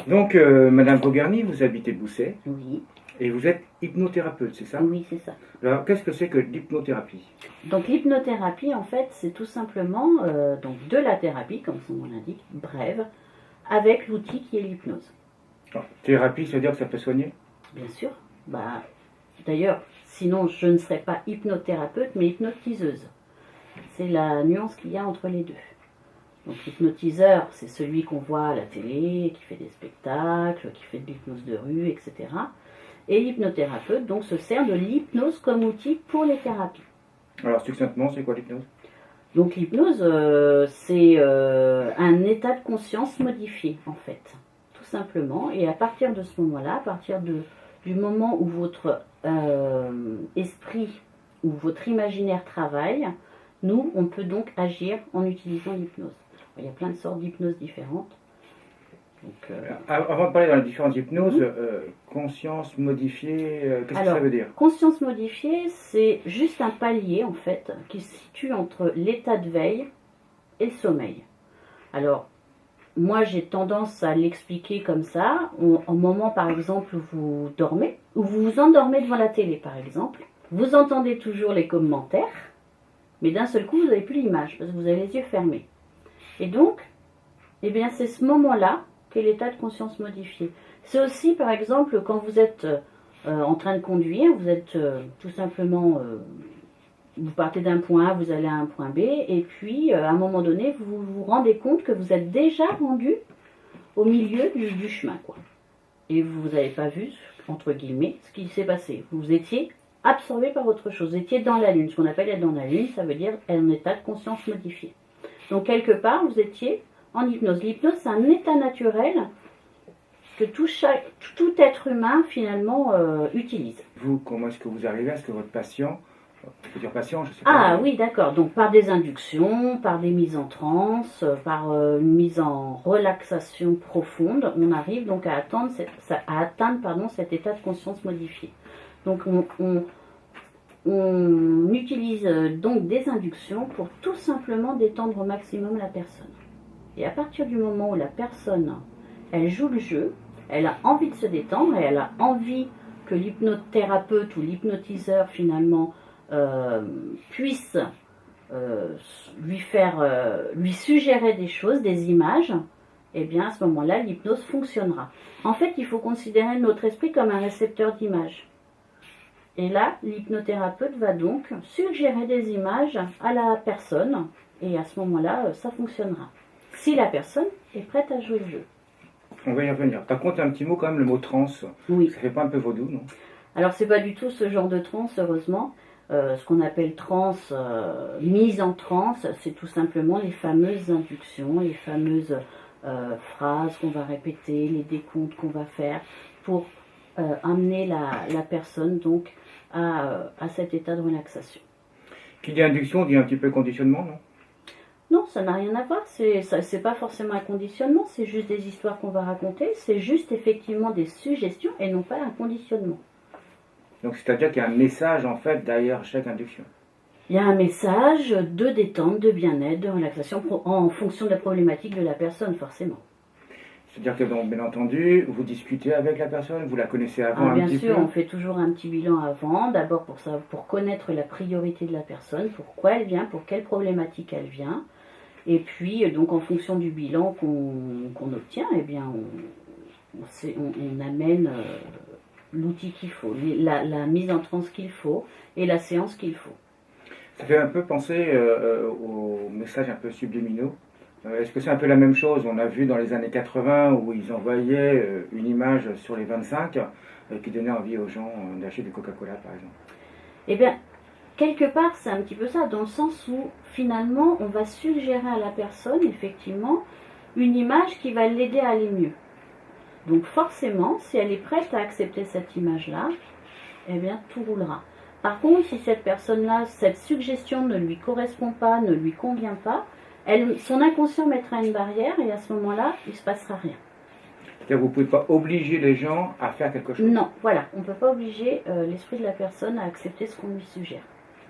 Donc, Madame Bogarny, vous habitez Bousset Oui, et vous êtes hypnothérapeute, c'est ça? oui, c'est ça. Alors, qu'est-ce que c'est que l'hypnothérapie? Donc l'hypnothérapie, en fait, c'est tout simplement donc de la thérapie, comme son nom l'indique, brève, avec l'outil qui est l'hypnose. Alors, thérapie, ça veut dire que ça peut soigner? Bien sûr. Bah, d'ailleurs, sinon je ne serais pas hypnothérapeute, mais hypnotiseuse. C'est la nuance qu'il y a entre les deux. Donc l'hypnotiseur, c'est celui qu'on voit à la télé, qui fait des spectacles, qui fait de l'hypnose de rue, etc. Et l'hypnothérapeute, donc, se sert de l'hypnose comme outil pour les thérapies. Alors, succinctement, c'est quoi l'hypnose? Donc l'hypnose, c'est un état de conscience modifié, en fait, tout simplement. Et à partir de ce moment-là, à partir du moment où votre esprit ou votre imaginaire travaille, nous, on peut donc agir en utilisant l'hypnose. Il y a plein de sortes d'hypnose différentes. Donc, Avant de parler dans les différentes hypnoses, conscience modifiée, qu'est-ce que ça veut dire? Conscience modifiée, c'est juste un palier, en fait, qui se situe entre l'état de veille et le sommeil. Alors, moi, j'ai tendance à l'expliquer comme ça. Au moment, par exemple, où vous dormez, ou vous vous endormez devant la télé, par exemple, vous entendez toujours les commentaires, mais d'un seul coup, vous n'avez plus l'image, parce que vous avez les yeux fermés. Et donc, eh bien, c'est ce moment-là qu'est l'état de conscience modifié. C'est aussi, par exemple, quand vous êtes en train de conduire, vous êtes tout simplement, vous partez d'un point A, vous allez à un point B, et puis à un moment donné, vous vous rendez compte que vous êtes déjà rendu au milieu du chemin, quoi. Et vous n'avez pas vu, entre guillemets, ce qui s'est passé. Vous étiez absorbé par autre chose, vous étiez dans la lune. Ce qu'on appelle être dans la lune, ça veut dire un état de conscience modifié. Donc quelque part, vous étiez en hypnose. L'hypnose, c'est un état naturel que tout être humain, finalement, utilise. Vous, comment est-ce que vous arrivez à ce que votre patient, je peux dire patient, je sais pas. Ah oui, d'accord. Donc par des inductions, par des mises en transe, par une mise en relaxation profonde, on arrive donc à atteindre cet état de conscience modifié. Donc on utilise donc des inductions pour tout simplement détendre au maximum la personne. Et à partir du moment où la personne, elle joue le jeu, elle a envie de se détendre et elle a envie que l'hypnothérapeute ou l'hypnotiseur finalement puisse lui suggérer des choses, des images, et bien à ce moment-là, l'hypnose fonctionnera. En fait, il faut considérer notre esprit comme un récepteur d'images. Et là, l'hypnothérapeute va donc suggérer des images à la personne, et à ce moment-là, ça fonctionnera. Si la personne est prête à jouer le jeu. On va y revenir. Par contre, un petit mot quand même, le mot transe. Oui. Ça fait pas un peu vaudou, non? Alors, c'est pas du tout ce genre de transe, heureusement. Ce qu'on appelle transe, mise en transe, c'est tout simplement les fameuses inductions, les fameuses phrases qu'on va répéter, les décomptes qu'on va faire pour amener la personne donc à cet état de relaxation. Qui dit induction dit un petit peu conditionnement, non? Non, ça n'a rien à voir, c'est pas forcément un conditionnement, c'est juste des histoires qu'on va raconter, c'est juste effectivement des suggestions et non pas un conditionnement. Donc c'est-à-dire qu'il y a un message en fait derrière chaque induction. Il y a un message de détente, de bien-être, de relaxation en fonction de la problématique de la personne, forcément. C'est-à-dire que donc, bien entendu, vous discutez avec la personne, vous la connaissez avant un petit peu. Bien sûr, on fait toujours un petit bilan avant, d'abord pour connaître la priorité de la personne, pourquoi elle vient, pour quelle problématique elle vient. Et puis, donc en fonction du bilan qu'on obtient, eh bien, on amène l'outil qu'il faut, la mise en transe qu'il faut et la séance qu'il faut. Ça fait un peu penser aux messages un peu subliminaux. Est-ce que c'est un peu la même chose? On a vu dans les années 80 où ils envoyaient une image sur les 25 qui donnait envie aux gens d'acheter du Coca-Cola, par exemple. Eh bien, quelque part, c'est un petit peu ça, dans le sens où, finalement, on va suggérer à la personne, effectivement, une image qui va l'aider à aller mieux. Donc forcément, si elle est prête à accepter cette image-là, eh bien tout roulera. Par contre, si cette personne-là, cette suggestion ne lui correspond pas, ne lui convient pas, son inconscient mettra une barrière et à ce moment-là, il ne se passera rien. C'est-à-dire que vous ne pouvez pas obliger les gens à faire quelque chose. Non, voilà, on ne peut pas obliger l'esprit de la personne à accepter ce qu'on lui suggère.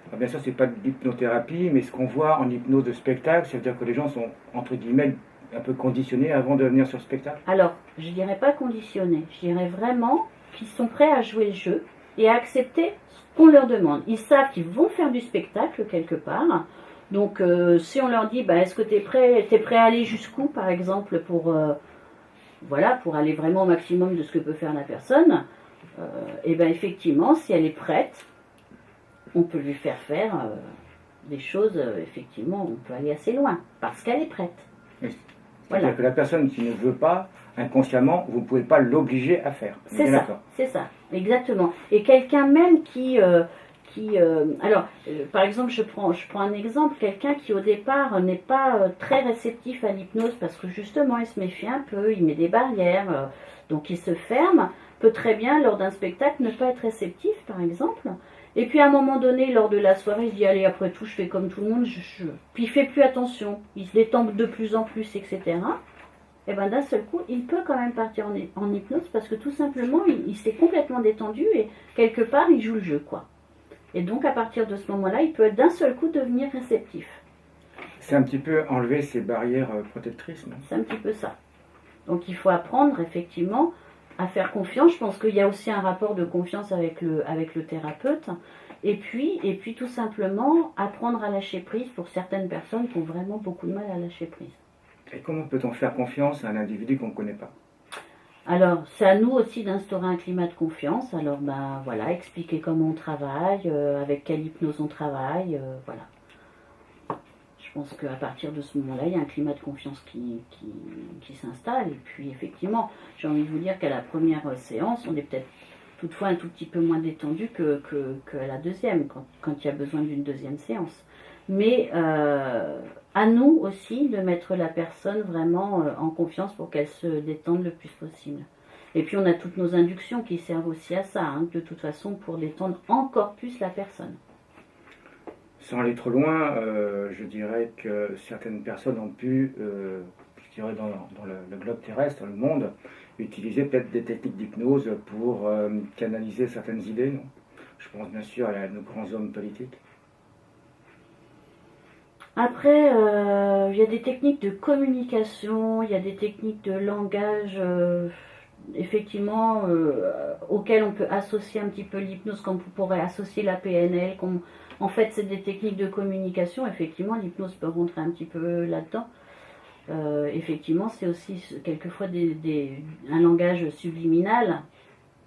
Alors bien sûr, ce n'est pas de l'hypnothérapie, mais ce qu'on voit en hypnose de spectacle, ça veut dire que les gens sont, entre guillemets, un peu conditionnés avant de venir sur le spectacle. Alors, je dirais pas conditionnés, je dirais vraiment qu'ils sont prêts à jouer le jeu et à accepter ce qu'on leur demande. Ils savent qu'ils vont faire du spectacle quelque part. Donc, si on leur dit, bah, est-ce que tu es prêt à aller jusqu'où, par exemple, pour aller vraiment au maximum de ce que peut faire la personne, et bien effectivement, si elle est prête, on peut lui faire des choses, effectivement, on peut aller assez loin, parce qu'elle est prête. Oui. C'est-à-dire que la personne qui ne veut pas, inconsciemment, vous ne pouvez pas l'obliger à faire. C'est ça, exactement. Et quelqu'un même par exemple, je prends un exemple, quelqu'un qui au départ n'est pas très réceptif à l'hypnose parce que justement il se méfie un peu, il met des barrières, donc il se ferme, peut très bien lors d'un spectacle ne pas être réceptif par exemple. Et puis à un moment donné, lors de la soirée, il se dit allez, après tout, je fais comme tout le monde, puis il fait plus attention, il se détend de plus en plus, etc. Et bien d'un seul coup, il peut quand même partir en hypnose parce que tout simplement, il s'est complètement détendu et quelque part, il joue le jeu, quoi. Et donc à partir de ce moment-là, il peut d'un seul coup devenir réceptif. C'est un petit peu enlever ces barrières protectrices, non ? C'est un petit peu ça. Donc il faut apprendre effectivement à faire confiance. Je pense qu'il y a aussi un rapport de confiance avec le thérapeute. Et puis tout simplement apprendre à lâcher prise pour certaines personnes qui ont vraiment beaucoup de mal à lâcher prise. Et comment peut-on faire confiance à un individu qu'on ne connaît pas ? Alors, c'est à nous aussi d'instaurer un climat de confiance. Alors, expliquer comment on travaille, avec quelle hypnose on travaille, voilà. Je pense qu'à partir de ce moment-là, il y a un climat de confiance qui s'installe. Et puis, effectivement, j'ai envie de vous dire qu'à la première séance, on est peut-être toutefois un tout petit peu moins détendu qu'à la deuxième, quand il y a besoin d'une deuxième séance. Mais à nous aussi de mettre la personne vraiment en confiance pour qu'elle se détende le plus possible. Et puis on a toutes nos inductions qui servent aussi à ça, de toute façon pour détendre encore plus la personne. Sans aller trop loin, je dirais que certaines personnes ont pu, dans le globe terrestre, dans le monde, utiliser peut-être des techniques d'hypnose pour canaliser certaines idées, non ? Je pense bien sûr à nos grands hommes politiques. Après, il y a des techniques de communication, il y a des techniques de langage, effectivement, auxquelles on peut associer un petit peu l'hypnose, comme on pourrait associer la PNL. En fait, c'est des techniques de communication. Effectivement, l'hypnose peut rentrer un petit peu là-dedans. Effectivement, c'est aussi quelquefois un langage subliminal.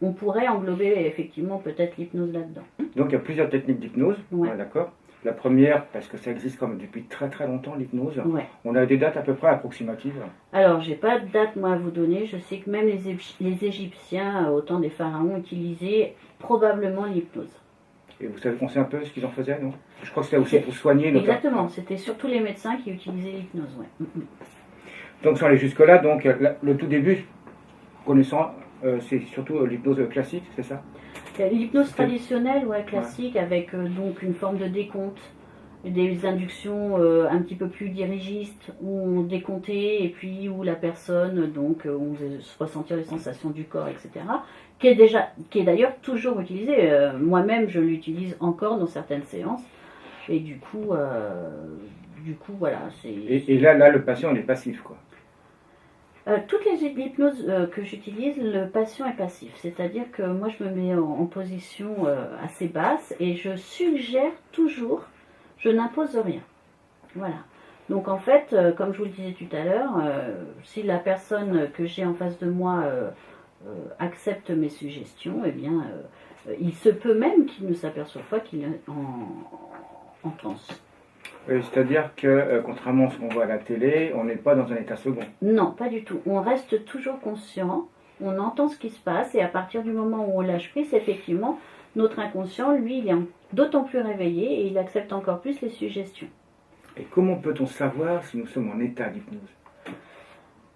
On pourrait englober effectivement peut-être l'hypnose là-dedans. Donc il y a plusieurs techniques d'hypnose, ouais. D'accord. La première, parce que ça existe quand même depuis très très longtemps, l'hypnose. Ouais. On a des dates à peu près approximatives. Alors, j'ai pas de date moi à vous donner. Je sais que même les Égyptiens, au temps des pharaons, utilisaient probablement l'hypnose. Et vous savez, on sait un peu ce qu'ils en faisaient, non ? Je crois que c'était aussi pour soigner. Exactement, c'était surtout les médecins qui utilisaient l'hypnose, ouais. Donc sans aller jusque-là, donc le tout début, connaissant, c'est surtout l'hypnose classique, c'est ça ? L'hypnose traditionnelle, classique, avec donc une forme de décompte, des inductions un petit peu plus dirigistes, où on décomptait et puis où la personne, donc on faisait ressentir les sensations du corps, etc. Qui est d'ailleurs toujours utilisée. Moi-même, je l'utilise encore dans certaines séances. Et du coup, voilà. Et là, le patient, il est passif, quoi. Toutes les hypnoses que j'utilise, le patient est passif. C'est-à-dire que moi, je me mets en position assez basse et je suggère toujours, je n'impose rien. Voilà. Donc en fait, comme je vous le disais tout à l'heure, si la personne que j'ai en face de moi accepte mes suggestions, eh bien, il se peut même qu'il ne s'aperçoive pas qu'il est en transe. C'est-à-dire que, contrairement à ce qu'on voit à la télé, on n'est pas dans un état second. Non, pas du tout. On reste toujours conscient, on entend ce qui se passe, et à partir du moment où on lâche prise, effectivement, notre inconscient, lui, il est d'autant plus réveillé, et il accepte encore plus les suggestions. Et comment peut-on savoir si nous sommes en état d'hypnose ?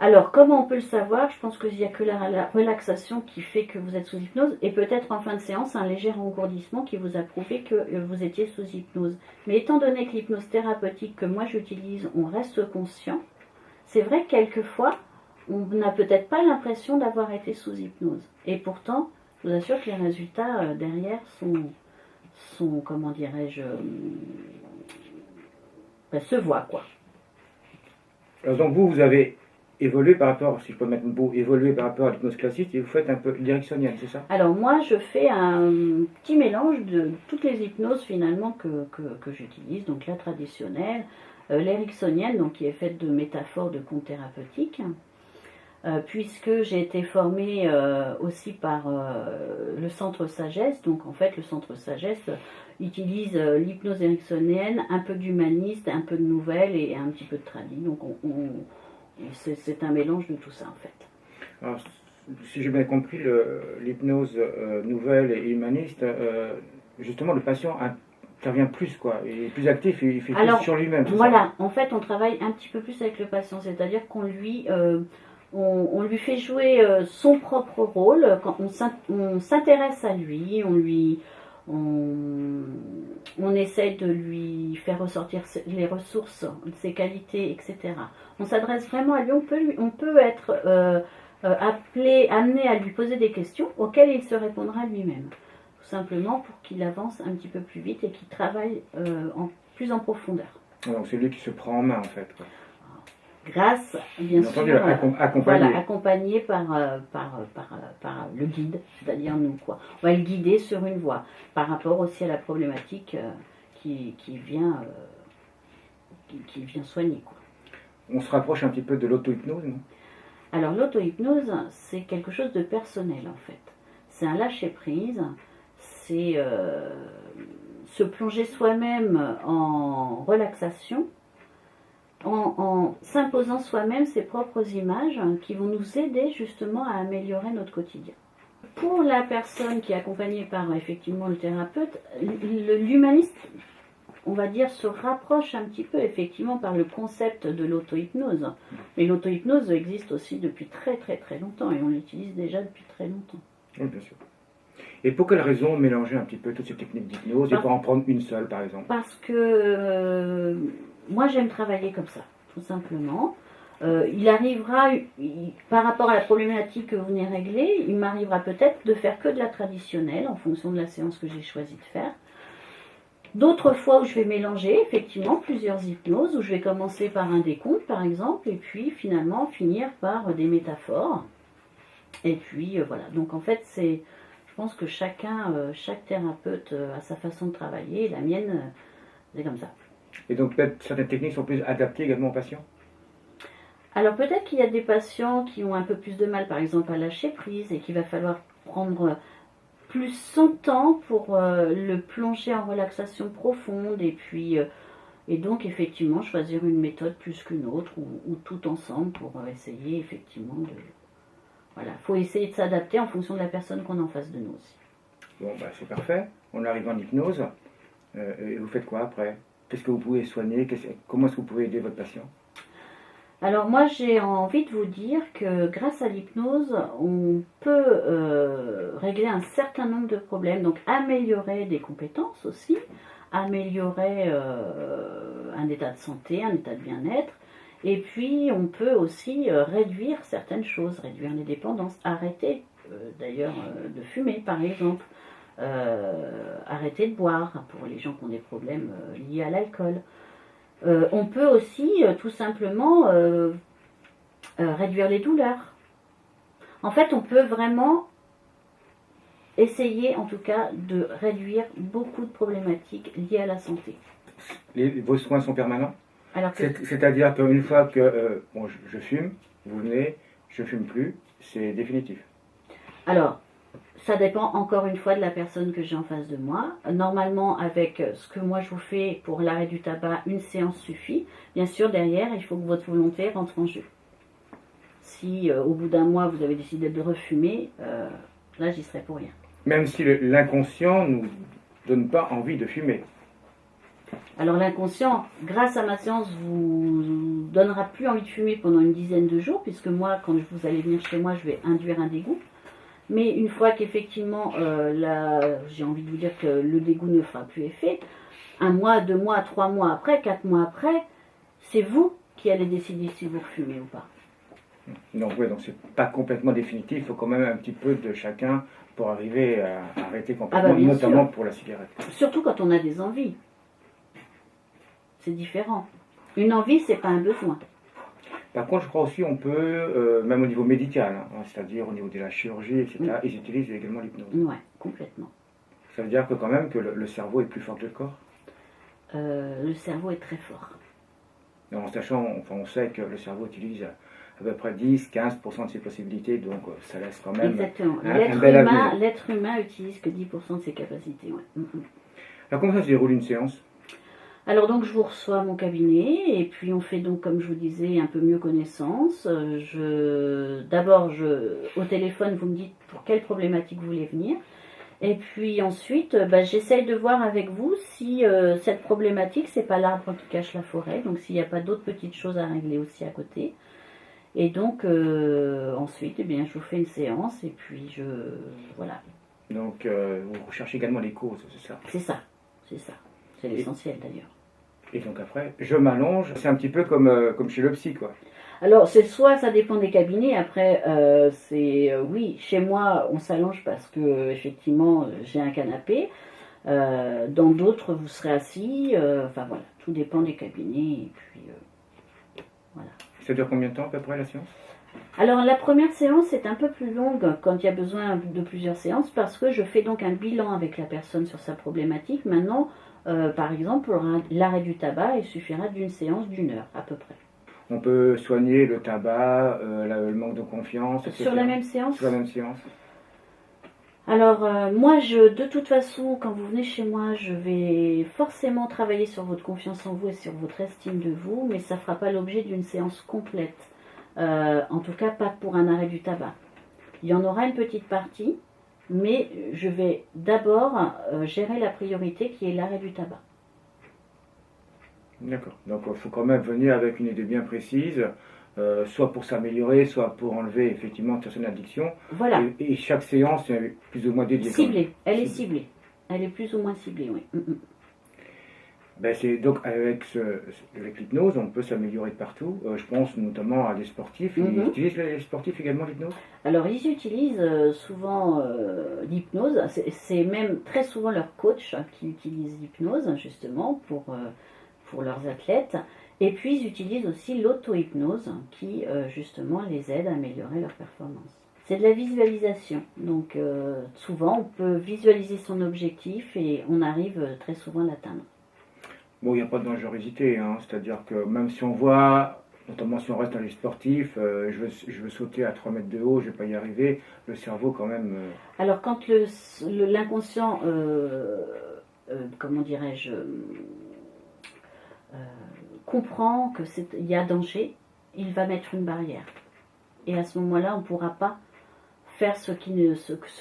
Alors, comment on peut le savoir? Je pense qu'il n'y a que la relaxation qui fait que vous êtes sous hypnose et peut-être en fin de séance un léger engourdissement qui vous a prouvé que vous étiez sous hypnose. Mais étant donné que l'hypnose thérapeutique que moi j'utilise, on reste conscient, c'est vrai que quelquefois, on n'a peut-être pas l'impression d'avoir été sous hypnose. Et pourtant, je vous assure que les résultats derrière sont comment dirais-je, se voient, quoi. Alors donc vous avez évolué par rapport, si je peux mettre le mot, évolué par rapport à l'hypnose classique et vous faites un peu l'éricksonienne, c'est ça? Alors moi, je fais un petit mélange de toutes les hypnoses finalement que j'utilise. Donc la traditionnelle, l'éricksonienne, donc qui est faite de métaphores de contes thérapeutiques. Puisque j'ai été formée aussi par le Centre Sagesse. Donc en fait, le Centre Sagesse utilise l'hypnose ericksonienne, un peu d'humaniste, un peu de nouvelle et un petit peu de tradi. Donc c'est un mélange de tout ça en fait. Alors, si j'ai bien compris, l'hypnose nouvelle et humaniste, justement, le patient intervient plus, quoi. Il est plus actif, il fait plus sur lui-même. Voilà, en fait, on travaille un petit peu plus avec le patient, c'est-à-dire qu'on lui... on lui fait jouer son propre rôle, quand on s'intéresse à lui, on essaie de lui faire ressortir les ressources, ses qualités, etc. On s'adresse vraiment à lui, on peut être amené à lui poser des questions auxquelles il se répondra lui-même. Tout simplement pour qu'il avance un petit peu plus vite et qu'il travaille plus en profondeur. Donc c'est lui qui se prend en main en fait, quoi. Grâce, bien sûr, accompagné par le guide, c'est-à-dire nous, quoi. On va le guider sur une voie, par rapport aussi à la problématique qui vient soigner, quoi. On se rapproche un petit peu de l'auto-hypnose, non? Alors l'auto-hypnose, c'est quelque chose de personnel en fait. C'est un lâcher-prise, c'est se plonger soi-même en relaxation, en s'imposant soi-même ses propres images qui vont nous aider justement à améliorer notre quotidien. Pour la personne qui est accompagnée par effectivement le thérapeute, l'humaniste, on va dire, se rapproche un petit peu effectivement par le concept de l'auto-hypnose. Mais l'auto-hypnose existe aussi depuis très très très longtemps et on l'utilise déjà depuis très longtemps. Oui, bien sûr. Et pour quelle raison mélanger un petit peu toutes ces techniques d'hypnose et pas en prendre une seule par exemple? Parce que moi j'aime travailler comme ça, tout simplement. Il arrivera, par rapport à la problématique que vous venez régler, il m'arrivera peut-être de faire que de la traditionnelle en fonction de la séance que j'ai choisi de faire. D'autres fois où je vais mélanger effectivement plusieurs hypnoses, où je vais commencer par un décompte par exemple, et puis finalement finir par des métaphores. Et puis voilà, donc en fait je pense que chaque thérapeute a sa façon de travailler, et la mienne c'est comme ça. Et donc peut-être certaines techniques sont plus adaptées également aux patients? Alors peut-être qu'il y a des patients qui ont un peu plus de mal par exemple à lâcher prise et qu'il va falloir prendre plus son temps pour le plonger en relaxation profonde et donc effectivement choisir une méthode plus qu'une autre ou tout ensemble pour essayer effectivement de... Voilà, il faut essayer de s'adapter en fonction de la personne qu'on a en face de nous aussi. Bon, bah c'est parfait, on arrive en hypnose, et vous faites quoi après? Qu'est-ce que vous pouvez soigner? Comment est-ce que vous pouvez aider votre patient? Alors moi j'ai envie de vous dire que grâce à l'hypnose, on peut régler un certain nombre de problèmes, donc améliorer des compétences aussi, améliorer un état de santé, un état de bien-être, et puis on peut aussi réduire certaines choses, réduire les dépendances, arrêter d'ailleurs de fumer par exemple, arrêter de boire pour les gens qui ont des problèmes liés à l'alcool. On peut aussi tout simplement réduire les douleurs. En fait, on peut vraiment essayer, en tout cas, de réduire beaucoup de problématiques liées à la santé. Vos soins sont permanents? Alors que... C'est-à-dire qu'une fois que je fume, vous venez, je fume plus, c'est définitif? Alors, ça dépend encore une fois de la personne que j'ai en face de moi. Normalement, avec ce que moi je vous fais pour l'arrêt du tabac, une séance suffit. Bien sûr, derrière, il faut que votre volonté rentre en jeu. Si au bout d'un mois, vous avez décidé de refumer, là, j'y serai pour rien. Même si l'inconscient ne nous donne pas envie de fumer? Alors l'inconscient, grâce à ma séance, vous donnera plus envie de fumer pendant une dizaine de jours, puisque moi, quand vous allez venir chez moi, je vais induire un dégoût. Mais une fois qu'effectivement, j'ai envie de vous dire que le dégoût ne fera plus effet, 1 mois, 2 mois, 3 mois après, 4 mois après, c'est vous qui allez décider si vous fumez ou pas. Donc oui, donc c'est pas complètement définitif, il faut quand même un petit peu de chacun pour arriver à arrêter complètement, bien notamment sûr. pour la cigarette. Surtout quand on a des envies. C'est différent. Une envie, c'est pas un besoin. Par contre, je crois aussi on peut, même au niveau médical, hein, c'est-à-dire au niveau de la chirurgie, etc., ils utilisent également l'hypnose. Ouais, complètement. Ça veut dire que quand même que le cerveau est plus fort que le corps. Le cerveau est très fort. En sachant, enfin, on sait que le cerveau utilise à peu près 10-15% de ses possibilités, donc ça laisse quand même Exactement. un bel avenir. L'être humain utilise que 10% de ses capacités. Ouais. Alors comment ça se déroule une séance? Alors donc je vous reçois à mon cabinet et puis on fait donc comme je vous disais un peu mieux connaissance. D'abord au téléphone vous me dites pour quelle problématique vous voulez venir. Et puis ensuite, j'essaye de voir avec vous si cette problématique, c'est pas l'arbre qui cache la forêt, donc s'il n'y a pas d'autres petites choses à régler aussi à côté. Et donc ensuite, eh bien, je vous fais une séance et puis voilà. Donc vous recherchez également les causes, c'est ça? C'est ça, c'est ça. C'est l'essentiel d'ailleurs. Et donc après, je m'allonge, c'est un petit peu comme chez le psy, quoi. Alors, c'est soit ça dépend des cabinets. Après, oui, chez moi, on s'allonge parce que effectivement, j'ai un canapé. Dans d'autres, vous serez assis. Enfin voilà, tout dépend des cabinets. Et puis voilà. Ça dure combien de temps à peu près la séance? Alors, la première séance est un peu plus longue quand il y a besoin de plusieurs séances parce que je fais donc un bilan avec la personne sur sa problématique. Maintenant, par exemple, pour l'arrêt du tabac, il suffira d'une séance d'1 heure à peu près. On peut soigner le tabac, le manque de confiance, etc. Sur la même séance? Sur la même séance. Alors, moi, de toute façon, quand vous venez chez moi, je vais forcément travailler sur votre confiance en vous et sur votre estime de vous, mais ça ne fera pas l'objet d'une séance complète. En tout cas, pas pour un arrêt du tabac. Il y en aura une petite partie, mais je vais d'abord gérer la priorité qui est l'arrêt du tabac. D'accord. Donc il faut quand même venir avec une idée bien précise, soit pour s'améliorer, soit pour enlever effectivement une certaine addiction. Voilà. Et chaque séance est plus ou moins dédiée. Ciblée. Elle est ciblée. Elle est plus ou moins ciblée, oui. Donc avec l'hypnose, on peut s'améliorer de partout. Je pense notamment à des sportifs. Ils utilisent les sportifs également l'hypnose? Alors ils utilisent souvent l'hypnose. C'est même très souvent leur coach qui utilise l'hypnose justement pour leurs athlètes. Et puis ils utilisent aussi l'auto-hypnose qui justement les aide à améliorer leur performance. C'est de la visualisation. Donc souvent on peut visualiser son objectif et on arrive très souvent à l'atteindre. Bon, il n'y a pas de dangerosité, hein. C'est-à-dire que même si on voit, notamment si on reste dans les sportifs, je veux sauter à 3 mètres de haut, je ne vais pas y arriver, le cerveau quand même... Alors quand l'inconscient, comment dirais-je, comprend qu'il y a danger, il va mettre une barrière. Et à ce moment-là, on ne pourra pas faire ce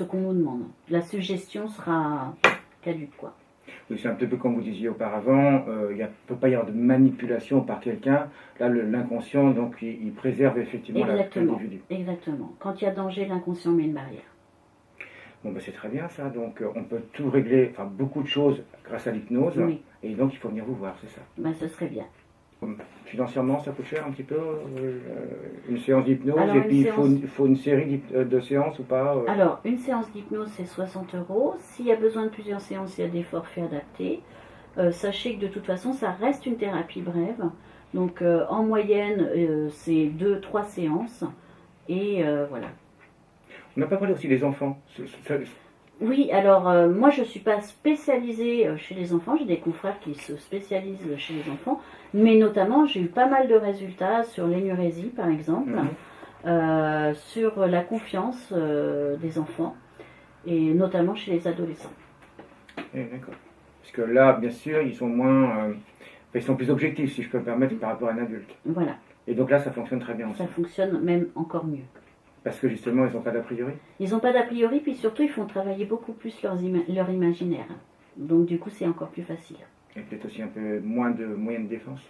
qu'on nous demande. La suggestion sera caduque, quoi. Oui, c'est un petit peu comme vous disiez auparavant, il ne peut pas y avoir de manipulation par quelqu'un. Là, l'inconscient, donc, il préserve effectivement l'individu. Exactement. Quand il y a danger, l'inconscient met une barrière. Bon, c'est très bien ça. Donc, on peut tout régler, enfin, beaucoup de choses grâce à l'hypnose. Oui. Et donc, il faut venir vous voir, c'est ça? Ce serait bien. Financièrement, ça coûte cher un petit peu, une séance d'hypnose, et puis il faut une série de séances ou pas Alors, une séance d'hypnose, c'est 60 €. S'il y a besoin de plusieurs séances, il y a des forfaits adaptés. Sachez que de toute façon, ça reste une thérapie brève. Donc, en moyenne, c'est 2-3 séances. Et voilà. On n'a pas parlé aussi des enfants. Oui, alors moi je ne suis pas spécialisée chez les enfants, j'ai des confrères qui se spécialisent chez les enfants, mais notamment j'ai eu pas mal de résultats sur l'énurésie par exemple, sur la confiance des enfants, et notamment chez les adolescents. D'accord. Parce que là, bien sûr, ils sont ils sont plus objectifs, si je peux me permettre, par rapport à un adulte. Voilà. Et donc là, ça fonctionne très bien aussi. Ça fonctionne même encore mieux. Parce que justement, ils n'ont pas d'a priori? Ils n'ont pas d'a priori, puis surtout, ils font travailler beaucoup plus leur imaginaire. Donc du coup, c'est encore plus facile. Et peut-être aussi un peu moins de moyens de défense.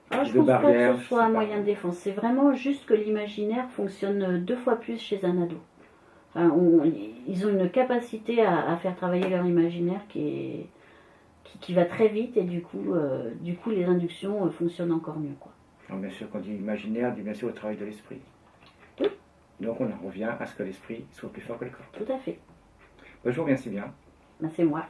Alors, je De pense pas que barrières, ce je soit sais un pas. moyen de défense. C'est vraiment juste que l'imaginaire fonctionne 2 fois plus chez un ado. Enfin, ils ont une capacité à faire travailler leur imaginaire qui va très vite et du coup les inductions fonctionnent encore mieux, quoi. Alors, bien sûr, quand on dit imaginaire, on dit bien sûr le travail de l'esprit. Oui. Donc on en revient à ce que l'esprit soit plus fort que le corps. Tout à fait. Bonjour, je vous remercie bien. Ben, c'est moi.